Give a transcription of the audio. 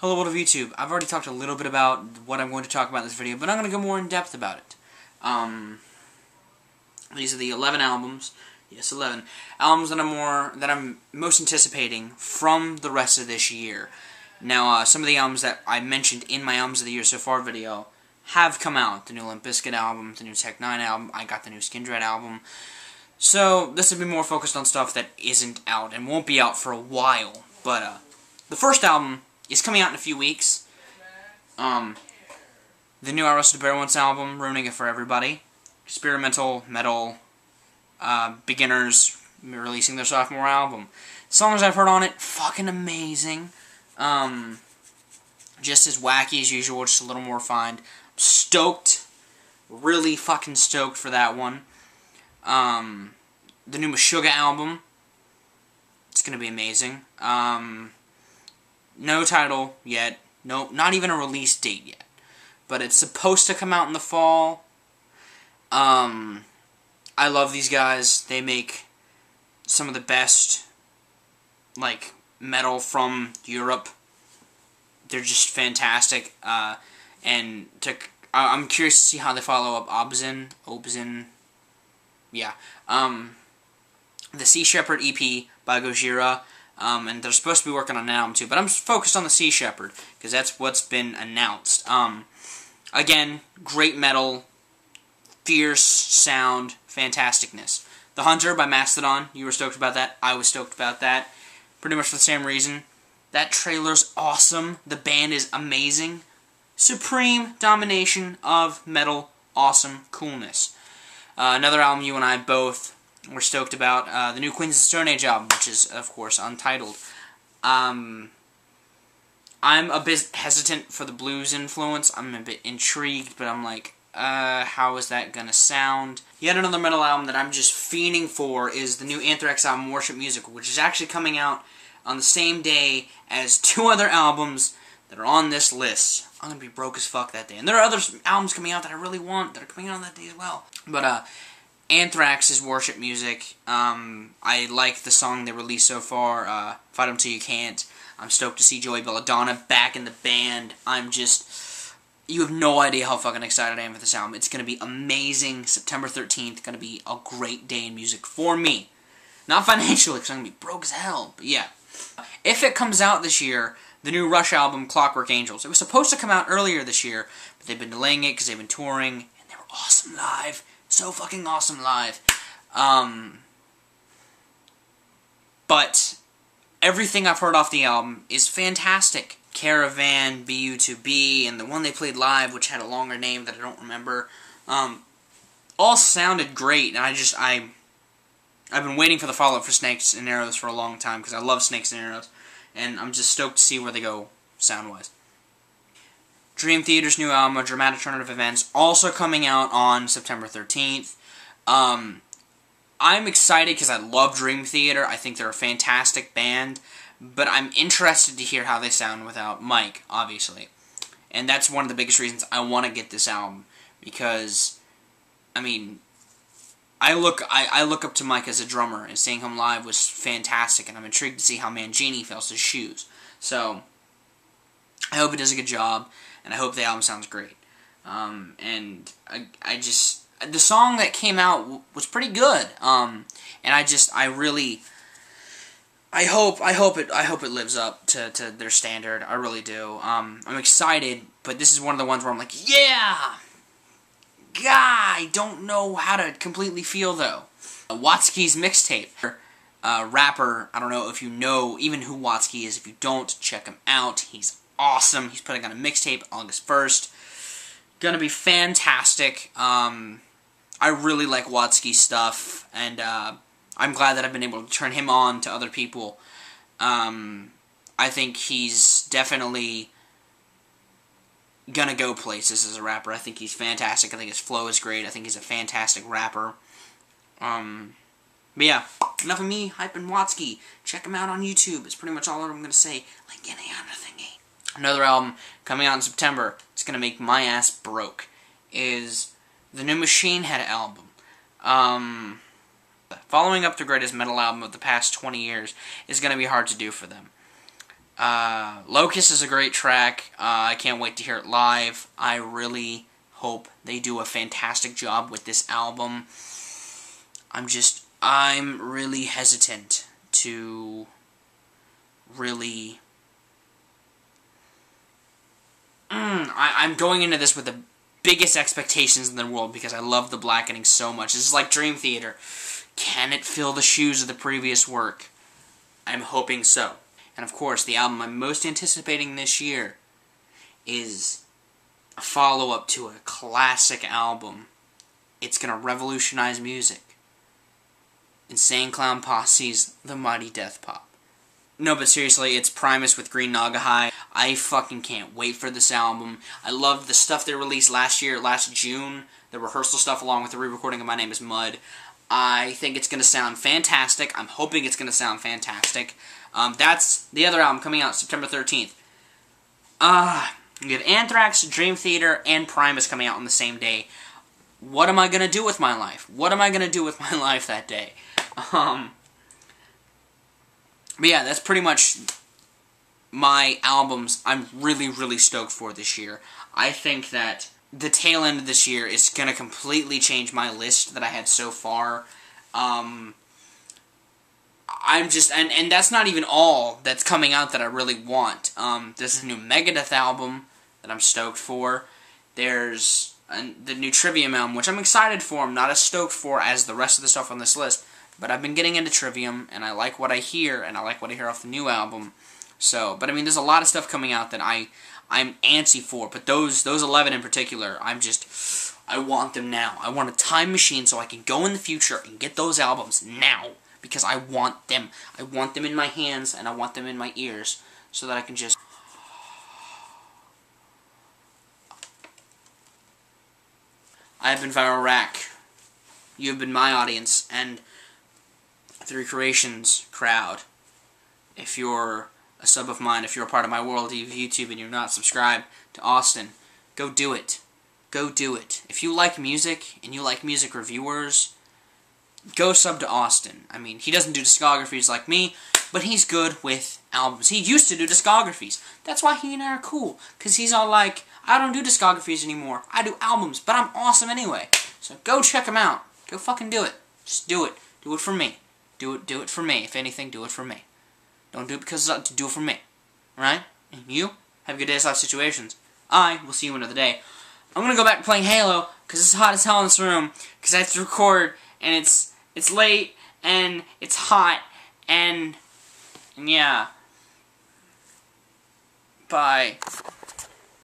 Hello world of YouTube. I've already talked a little bit about what I'm going to talk about in this video, but I'm going to go more in depth about it. These are the 11 albums. Yes, 11 albums that I'm most anticipating from the rest of this year. Now, some of the albums that I mentioned in my albums of the year so far video have come out. The new Limp Bizkit album, the new Tech 9 album. I got the new Skin Dread album. So this will be more focused on stuff that isn't out and won't be out for a while. But the first album is coming out in a few weeks. The new iwrestledabearonce album, Ruining It For Everybody. Experimental, metal, beginners releasing their sophomore album. Songs I've heard on it, fucking amazing. Just as wacky as usual, just a little more refined. Stoked. Really fucking stoked for that one. The new Meshuggah album. It's gonna be amazing. No title yet. No, not even a release date yet. But it's supposed to come out in the fall. I love these guys. They make some of the best, like, metal from Europe. They're just fantastic. And I'm curious to see how they follow up Obzin. Yeah. The Sea Shepherd EP by Gojira. And they're supposed to be working on an album too, but I'm focused on the Sea Shepherd because that's what's been announced. Again, great metal, fierce sound, fantasticness. The Hunter by Mastodon, you were stoked about that. I was stoked about that, pretty much for the same reason. That trailer's awesome. The band is amazing. Supreme domination of metal, awesome coolness. Another album you and I both we're stoked about, the new Queens of the Stone Age album, which is, of course, Untitled. I'm a bit hesitant for the blues influence. I'm a bit intrigued, but I'm like, how is that gonna sound? Yet another metal album that I'm just fiending for is the new Anthrax album, Worship Music, which is actually coming out on the same day as two other albums that are on this list. I'm gonna be broke as fuck that day. And there are other albums coming out that I really want that are coming out on that day as well. But, Anthrax's Worship Music. I like the song they released so far, Fight 'Em Till You Can't. I'm stoked to see Joey Belladonna back in the band. You have no idea how fucking excited I am for this album. It's going to be amazing. September 13th, going to be a great day in music for me. Not financially, because I'm going to be broke as hell, but yeah. If it comes out this year, the new Rush album, Clockwork Angels. It was supposed to come out earlier this year, but they've been delaying it because they've been touring, and they were awesome live. So fucking awesome live. But everything I've heard off the album is fantastic. Caravan, BU2B, and the one they played live, which had a longer name that I don't remember, all sounded great. And I've been waiting for the follow-up for Snakes and Arrows for a long time because I love Snakes and Arrows, and I'm just stoked to see where they go sound-wise. Dream Theater's new album, A Dramatic Turn of Events, also coming out on September 13th. I'm excited because I love Dream Theater. I think they're a fantastic band, but I'm interested to hear how they sound without Mike, obviously. And that's one of the biggest reasons I want to get this album, because, I mean, I look up to Mike as a drummer, and seeing him live was fantastic, and I'm intrigued to see how Mangini fills his shoes. So, I hope he does a good job, and I hope the album sounds great. And the song that came out was pretty good. And I hope it lives up to their standard. I really do. I'm excited, but this is one of the ones where I'm like, yeah! God, I don't know how to completely feel, though. Watsky's mixtape. Rapper, I don't know if you know even who Watsky is. If you don't, check him out. He's awesome. He's putting on a mixtape August 1st. Gonna be fantastic. I really like Watsky's stuff, and I'm glad that I've been able to turn him on to other people. I think he's definitely gonna go places as a rapper. I think he's fantastic. I think his flow is great. I think he's a fantastic rapper. But yeah, enough of me hyping Watsky. Check him out on YouTube. It's pretty much all I'm gonna say. Like any other thingy. Another album coming out in September, it's going to make my ass broke, is the new Machine Head album. Following up the greatest metal album of the past 20 years is going to be hard to do for them. Locust is a great track. I can't wait to hear it live. I really hope they do a fantastic job with this album. I'm really hesitant to really... I'm going into this with the biggest expectations in the world because I love the blackening so much. This is like Dream Theater. Can it fill the shoes of the previous work? I'm hoping so. And of course, the album I'm most anticipating this year is a follow-up to a classic album. It's gonna revolutionize music. Insane Clown Posse's The Mighty Death Pop. No, but seriously, it's Primus with Green Naugahyde. I fucking can't wait for this album. I loved the stuff they released last June, the rehearsal stuff along with the re-recording of My Name is Mud. I think it's going to sound fantastic. I'm hoping it's going to sound fantastic. That's the other album coming out September 13th. You have Anthrax, Dream Theater, and Primus coming out on the same day. What am I going to do with my life? What am I going to do with my life that day? But yeah, that's pretty much my albums I'm really, really stoked for this year. I think that the tail end of this year is going to completely change my list that I had so far. I'm just, and that's not even all that's coming out that I really want. There's a new Megadeth album that I'm stoked for. There's the new Trivium album, which I'm excited for. I'm not as stoked for as the rest of the stuff on this list. But I've been getting into Trivium, and I like what I hear, and I like what I hear off the new album. So, but I mean, there's a lot of stuff coming out that I'm antsy for. But those 11 in particular, I want them now. I want a time machine so I can go in the future and get those albums now. Because I want them. I want them in my hands, and I want them in my ears. So that I can just... I have been ViralRak. You have been my audience, and... the Recreations crowd. If you're a sub of mine, if you're a part of my world of YouTube and you're not subscribed to Austin, go do it. Go do it. If you like music and you like music reviewers, go sub to Austin. I mean, he doesn't do discographies like me, but he's good with albums. He used to do discographies. That's why he and I are cool, because he's all like, I don't do discographies anymore. I do albums, but I'm awesome anyway. So go check him out. Go fucking do it. Just do it. Do it for me. Do it for me. If anything, do it for me. Don't do it because do it for me. Alright? And you, have a good day's life situations. I will see you another day. I'm gonna go back to playing Halo, because it's hot as hell in this room, because I have to record, and it's late, and it's hot, and yeah. Bye.